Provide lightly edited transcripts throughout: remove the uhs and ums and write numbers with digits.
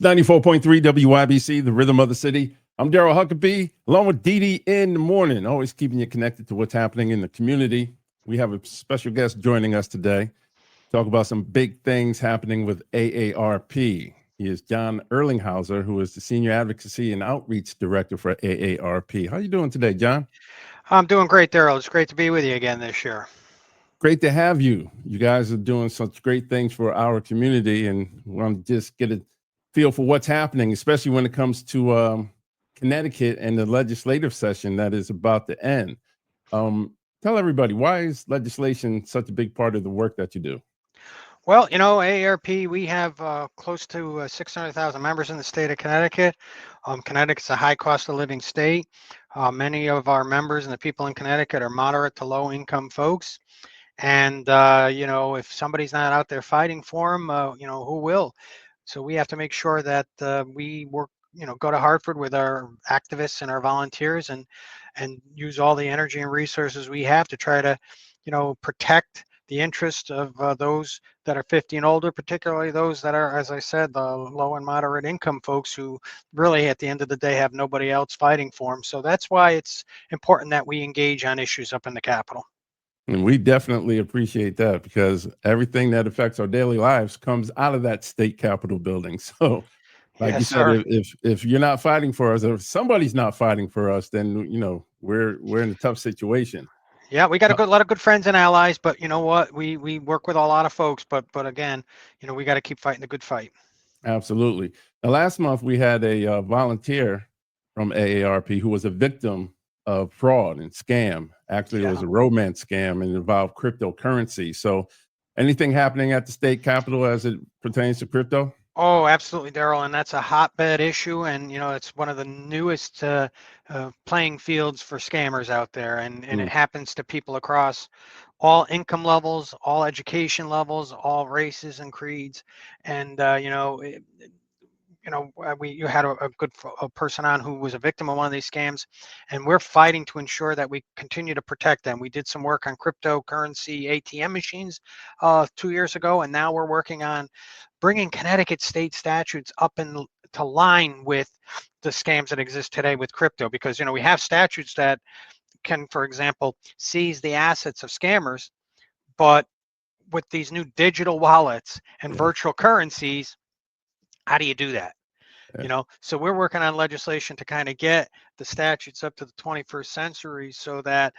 It's 94.3 WYBC, the rhythm of the city. I'm Darryl Huckaby, along with Dee Dee in the morning, always keeping you connected to what's happening in the community. We have a special guest joining us today. Talk about some big things happening with AARP. He is John Erlingheuser, who is the Senior Advocacy and Outreach Director for AARP. How are you doing today, John? I'm doing great, Darryl. It's great to be with you again this year. Great to have you. You guys are doing such great things for our community, and we want to just get a feel for what's happening, especially when it comes to Connecticut and the legislative session that is about to end. Tell everybody, why is legislation such a big part of the work that you do? Well, AARP, we have close to 600,000 members in the state of Connecticut. Connecticut's a high cost of living state. Many of our members and the people in Connecticut are moderate to low income folks. And, if somebody's not out there fighting for them, who will? So we have to make sure that we work, go to Hartford with our activists and our volunteers and use all the energy and resources we have to try to, protect the interest of those that are 50 and older, particularly those that are, as I said, the low and moderate income folks who really at the end of the day have nobody else fighting for them. So that's why it's important that we engage on issues up in the Capitol. And we definitely appreciate that, because everything that affects our daily lives comes out of that state capitol building. So, like you Yes, said, sir. if you're not fighting for us, if somebody's not fighting for us, then we're in a tough situation. Yeah, we got Uh, a lot of good friends and allies, but you know what? We work with a lot of folks, but again, we got to keep fighting the good fight. Absolutely. Now, last month we had a volunteer from AARP who was a victim of fraud and scam. Actually, it Yeah. was a romance scam and involved cryptocurrency. So, anything happening at the state capitol as it pertains to crypto? Oh, absolutely, Darryl, and that's a hotbed issue, and it's one of the newest playing fields for scammers out there, and it Mm. happens to people across all income levels, all education levels, all races and creeds, and you had a good a person on who was a victim of one of these scams, and we're fighting to ensure that we continue to protect them. We did some work on cryptocurrency ATM machines 2 years ago, and now we're working on bringing Connecticut state statutes up in to line with the scams that exist today with crypto, because we have statutes that can, for example, seize the assets of scammers, but with these new digital wallets and Yeah. virtual currencies, how do you do that? Yeah. So we're working on legislation to kind of get the statutes up to the 21st century, so that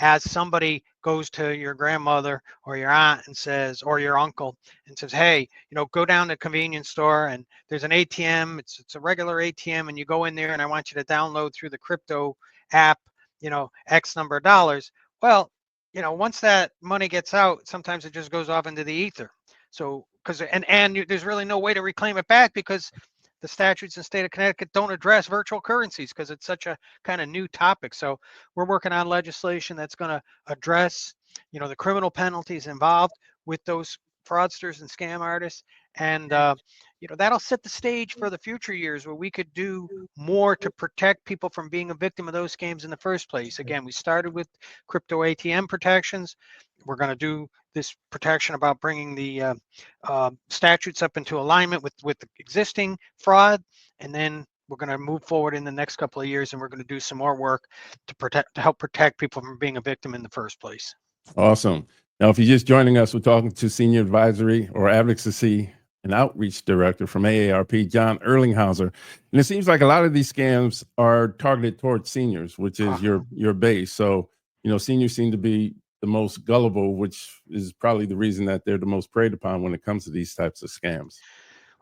as somebody goes to your grandmother or your aunt and says, or your uncle, and says, hey, go down to the convenience store and there's an ATM, it's a regular ATM, and you go in there and I want you to download through the crypto app, X number of dollars. Well, once that money gets out, sometimes it just goes off into the ether. So because there's really no way to reclaim it back, because the statutes in the state of Connecticut don't address virtual currencies, because it's such a kind of new topic. So we're working on legislation that's going to address, the criminal penalties involved with those fraudsters and scam artists. And, that'll set the stage for the future years where we could do more to protect people from being a victim of those scams in the first place. Again, we started with crypto ATM protections. We're going to do this protection about bringing the statutes up into alignment with the existing fraud, and then we're going to move forward in the next couple of years, and we're going to do some more work to help protect people from being a victim in the first place. Awesome. Now, if you're just joining us, we're talking to Senior Advisory or Advocacy and Outreach Director from AARP, John Erlingheuser. And it seems like a lot of these scams are targeted towards seniors, which is your base. So, seniors seem to be the most gullible, which is probably the reason that they're the most preyed upon when it comes to these types of scams.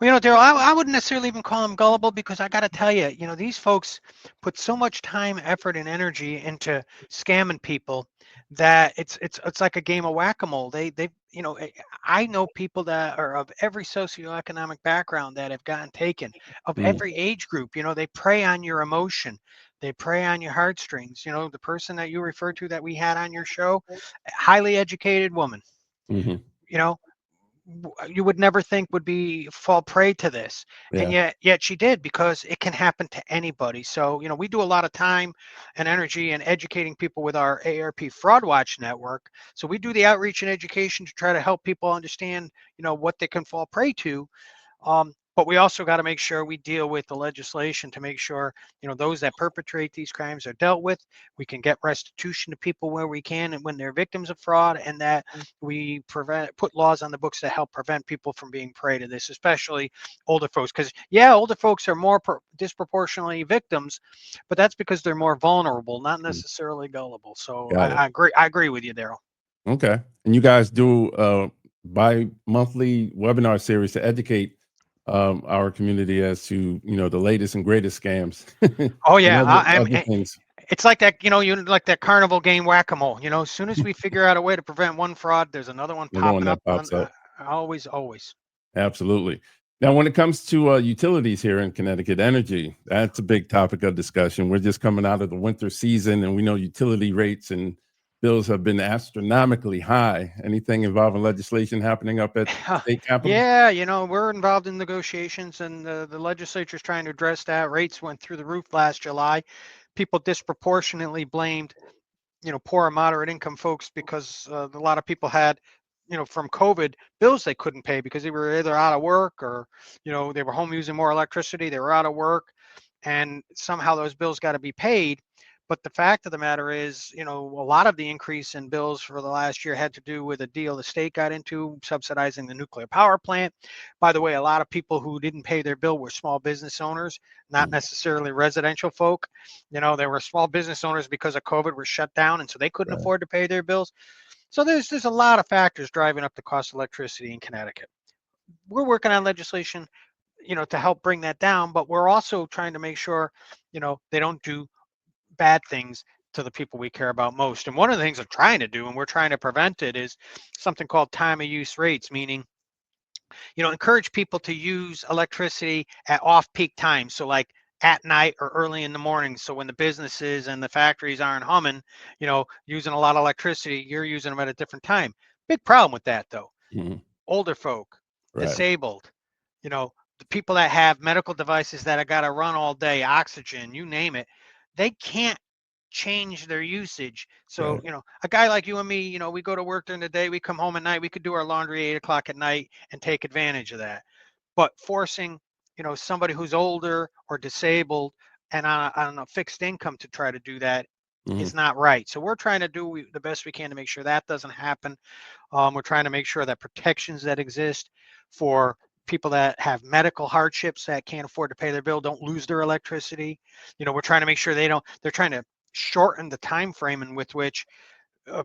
Well, Darryl, I wouldn't necessarily even call them gullible, because I got to tell you, these folks put so much time, effort, and energy into scamming people that it's like a game of whack-a-mole. I know people that are of every socioeconomic background that have gotten taken, of Mm. every age group. They prey on your emotion. They prey on your heartstrings. The person that you referred to that we had on your show, highly educated woman. Hmm. You know, you would never think would be fall prey to this, and Yeah. yet she did, because it can happen to anybody. So we do a lot of time and energy in educating people with our AARP Fraud Watch network. So we do the outreach and education to try to help people understand what they can fall prey to. But we also got to make sure we deal with the legislation to make sure, those that perpetrate these crimes are dealt with. We can get restitution to people where we can and when they're victims of fraud, and that we put laws on the books to help prevent people from being prey to this, especially older folks. Because older folks are more disproportionately victims, but that's because they're more vulnerable, not necessarily gullible. So I agree. I agree with you, Darryl. Okay. And you guys do bi-monthly webinar series to educate our community as to the latest and greatest scams. Oh and yeah, other things. it's like that, you like that carnival game whack-a-mole. As soon as we figure out a way to prevent one fraud, there's another one Another one popping up. that pops up. Always. Absolutely. Now, when it comes to utilities here in Connecticut, energy, that's a big topic of discussion. We're just coming out of the winter season, and we know utility rates and bills have been astronomically high. Anything involving legislation happening up at state capitol? Yeah, we're involved in negotiations, and the legislature is trying to address that. Rates went through the roof last July. People disproportionately blamed, poor and moderate income folks because a lot of people had, from COVID bills they couldn't pay because they were either out of work or, they were home using more electricity, they were out of work, and somehow those bills got to be paid. But the fact of the matter is, a lot of the increase in bills for the last year had to do with a deal the state got into subsidizing the nuclear power plant. By the way, a lot of people who didn't pay their bill were small business owners, not necessarily residential folk. They were small business owners because of COVID were shut down, and so they couldn't afford to pay their bills. So there's a lot of factors driving up the cost of electricity in Connecticut. We're working on legislation, to help bring that down, but we're also trying to make sure, they don't do bad things to the people we care about most. And one of the things I'm trying to do, and we're trying to prevent it, is something called time of use rates, meaning, encourage people to use electricity at off-peak times. So like at night or early in the morning. So when the businesses and the factories aren't humming, using a lot of electricity, you're using them at a different time. Big problem with that though. Older folk, disabled, the people that have medical devices that have got to run all day, oxygen, you name it, they can't change their usage. So, a guy like you and me, we go to work during the day, we come home at night, we could do our laundry 8 o'clock at night and take advantage of that. But forcing, somebody who's older or disabled and on a fixed income to try to do that is not right. So we're trying to do the best we can to make sure that doesn't happen. We're trying to make sure that protections that exist for people that have medical hardships that can't afford to pay their bill don't lose their electricity. We're trying to make sure they're trying to shorten the time frame in with which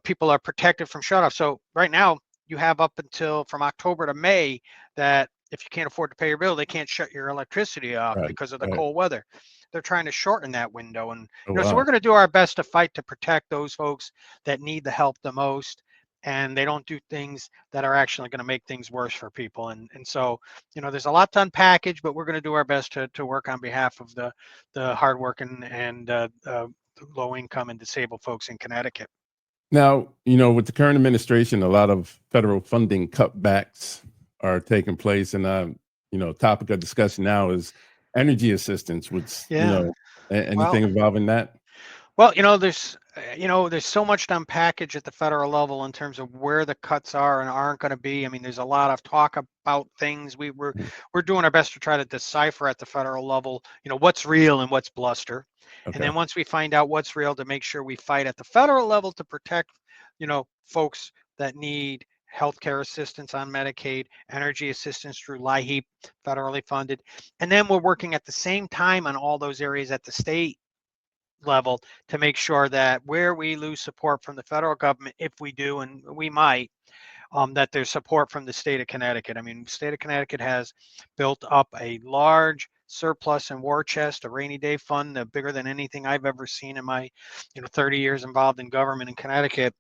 people are protected from shutoff. So right now you have up until from October to May that if you can't afford to pay your bill, they can't shut your electricity off because of the cold weather. They're trying to shorten that window. And so we're going to do our best to fight to protect those folks that need the help the most, and they don't do things that are actually going to make things worse for people. And so, there's a lot to unpackage, but we're going to do our best to work on behalf of the hardworking and low income and disabled folks in Connecticut. Now, with the current administration, a lot of federal funding cutbacks are taking place. And, topic of discussion now is energy assistance, which, anything involving that? Well, there's so much to unpackage at the federal level in terms of where the cuts are and aren't going to be. I mean, there's a lot of talk about things. We're doing our best to try to decipher at the federal level, what's real and what's bluster. And then once we find out what's real, to make sure we fight at the federal level to protect, folks that need healthcare assistance on Medicaid, energy assistance through LIHEAP, federally funded. And then we're working at the same time on all those areas at the state level to make sure that where we lose support from the federal government, if we do, and we might, that there's support from the state of Connecticut. I mean, the state of Connecticut has built up a large surplus and war chest, a rainy day fund, bigger than anything I've ever seen in my 30 years involved in government in Connecticut.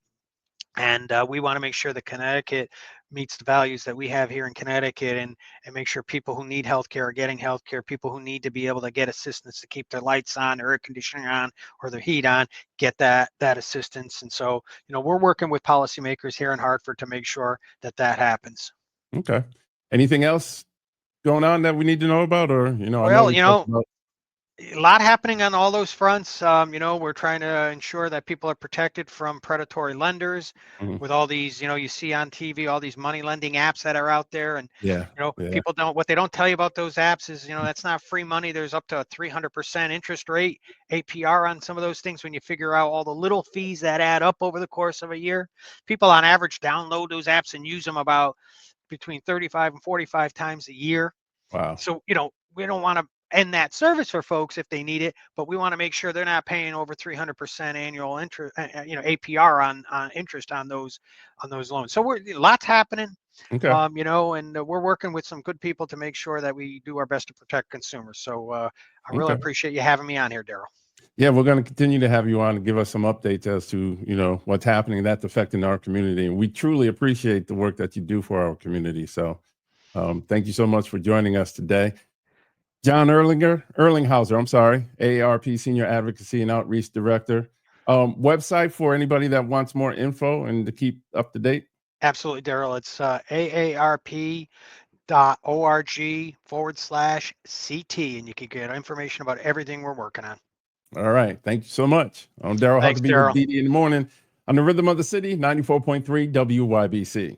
And we want to make sure that Connecticut meets the values that we have here in Connecticut, and make sure people who need healthcare are getting healthcare, people who need to be able to get assistance to keep their lights on, their air conditioning on, or their heat on, get that assistance. And so, we're working with policymakers here in Hartford to make sure that happens. Okay. Anything else going on that we need to know about? Or, I know Well, we talked about. A lot happening on all those fronts. We're trying to ensure that people are protected from predatory lenders Mhm. with all these, you see on TV, all these money lending apps that are out there. And, Yeah. Yeah. people what they don't tell you about those apps is, that's not free money. There's up to a 300% interest rate, APR on some of those things when you figure out all the little fees that add up over the course of a year. People on average download those apps and use them about between 35 and 45 times a year. Wow. So, we don't want to end that service for folks if they need it, but we want to make sure they're not paying over 300% annual interest, APR on interest on those loans. So lots happening, Okay. and we're working with some good people to make sure that we do our best to protect consumers. So I really Okay. appreciate you having me on here, Darryl. Yeah, we're going to continue to have you on to give us some updates as to, what's happening that's affecting our community. And we truly appreciate the work that you do for our community. So thank you so much for joining us today. John Erlingheuser, I'm sorry, AARP Senior Advocacy and Outreach Director. Website for anybody that wants more info and to keep up to date? Absolutely, Darryl. It's AARP.org/CT, and you can get information about everything we're working on. All right. Thank you so much. I'm Darryl Thanks, Huckaby with Darryl. DD in the Morning on the Rhythm of the City, 94.3 WYBC.